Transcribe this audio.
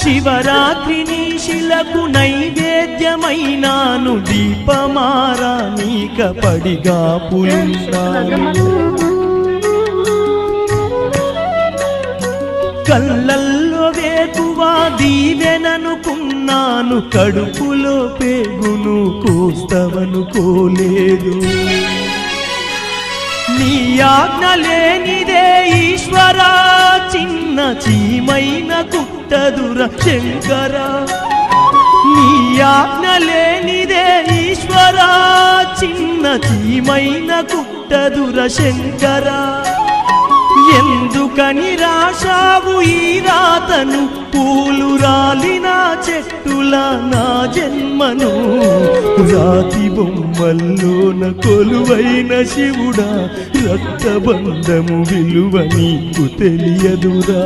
శివరాత్రిని శిలకు నైవేద్యమైనాను దీపమారా నీక పడిగా పులున్నాను కళ్ళల్లో వేకువా దీవెననుకున్నాను కడుపులో పేగును కోస్తవనుకోలేదు నీ ఆజ్ఞ లేనిదే ఈశ్వరా చిన్న చీమైన కుట్టదుర శంకరా నీ ఆజ్ఞ లేనిదే ఈశ్వరా చిన్న చీమైన కుట్టదుర శంకరా ఎందుకని రాశావు ఈ రాతను పూలు రాలిన చెట్టుల నా జన్మను రాతి బొమ్మల్లోన కొలువైన శివుడా రక్తబంధము విలువ నీకు తెలియదురా